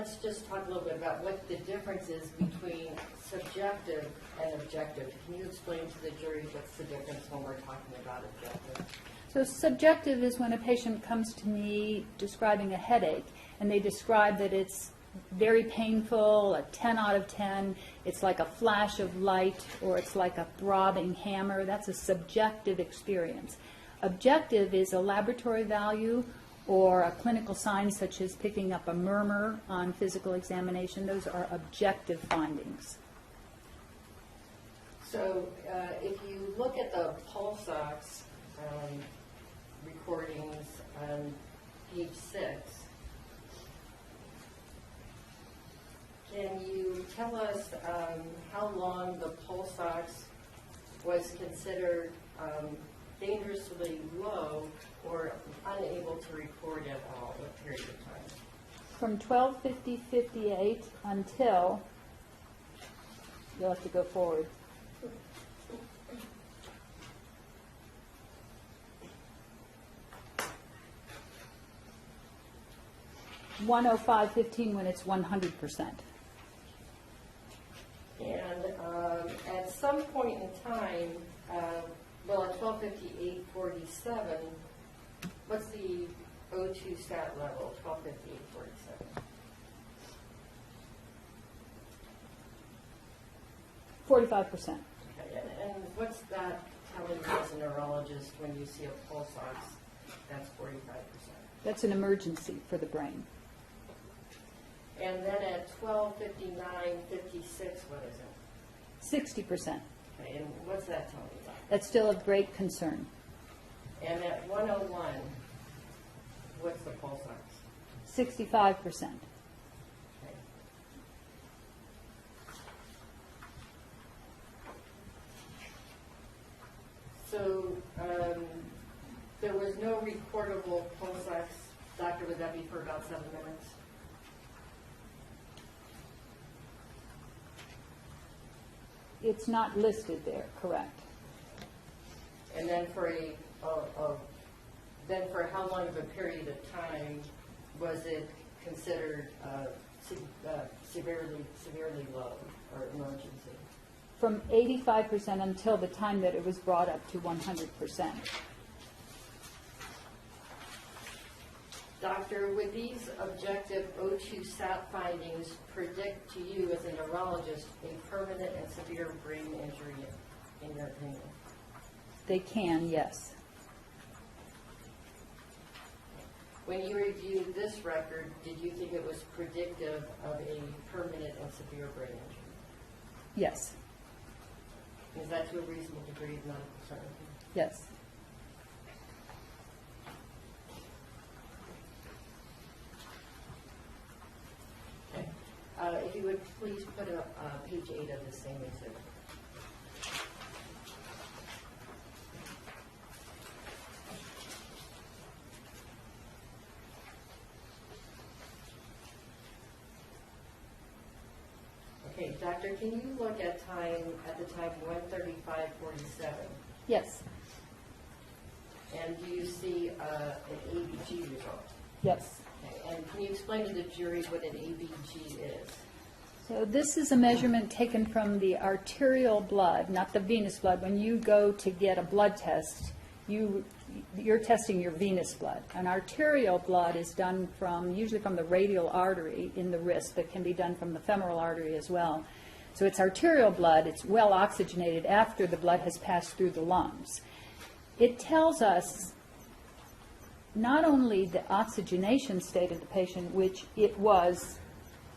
let's just talk a little bit about what the difference is between subjective and objective. Can you explain to the jury what's the difference when we're talking about objective? So subjective is when a patient comes to me describing a headache, and they describe that it's very painful, a 10 out of 10, it's like a flash of light, or it's like a throbbing hammer. That's a subjective experience. Objective is a laboratory value or a clinical sign such as picking up a murmur on physical examination. Those are objective findings. So if you look at the pulse ox recordings on page 6, can you tell us how long the pulse ox was considered dangerously low or unable to record at all, what period of time? From 12:50:58 until, you'll have to go forward. (1:05:15) when it's 100%. And at some point in time, well, at 12:58:47, what's the O2 stat level, 12:58:47? 45%. Okay, and what's that telling you as a neurologist when you see a pulse ox that's 45%? That's an emergency for the brain. And then at 12:59:56, what is it? 60%. Okay, and what's that telling you about? That's still of great concern. And at 1:01, what's the pulse ox? 65%. Okay. So there was no recordable pulse ox, doctor, would that be for about 7 minutes? It's not listed there, correct. And then for for how long of a period of time was it considered severely low or emergency? From 85% until the time that it was brought up to 100%. Doctor, would these objective O2 SAT findings predict to you as a neurologist a permanent and severe brain injury in your opinion? They can, yes. When you reviewed this record, did you think it was predictive of a permanent and severe brain injury? Yes. Is that to a reasonable degree of medical certainty? Yes. Okay. If you would please put up page 8 of the same exhibit. Okay, doctor, can you look at the time 1:35:47? Yes. And do you see an ABG result? Yes. Okay, and can you explain to the jury what an ABG is? So this is a measurement taken from the arterial blood, not the venous blood. When you go to get a blood test, you're testing your venous blood. An arterial blood is done usually from the radial artery in the wrist, but can be done from the femoral artery as well. So it's arterial blood. It's well oxygenated after the blood has passed through the lungs. It tells us not only the oxygenation state of the patient, which it was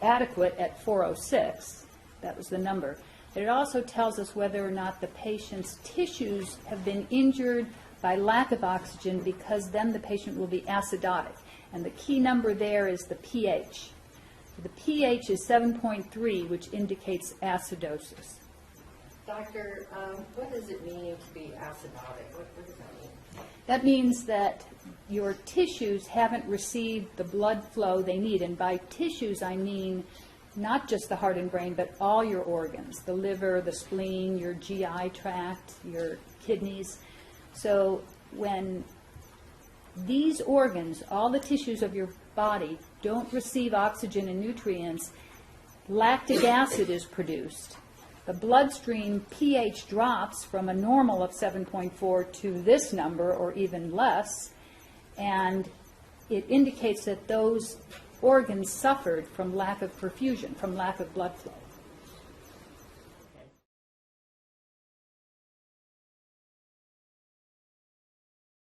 adequate at 406, that was the number, but it also tells us whether or not the patient's tissues have been injured by lack of oxygen, because then the patient will be acidotic. And the key number there is the pH. The pH is 7.3, which indicates acidosis. Doctor, what does it mean to be acidotic? What does that mean? That means that your tissues haven't received the blood flow they need. And by tissues, I mean not just the heart and brain, but all your organs, the liver, the spleen, your GI tract, your kidneys. So when these organs, all the tissues of your body, don't receive oxygen and nutrients, lactic acid is produced. The bloodstream pH drops from a normal of 7.4 to this number or even less, and it indicates that those organs suffered from lack of perfusion, from lack of blood flow.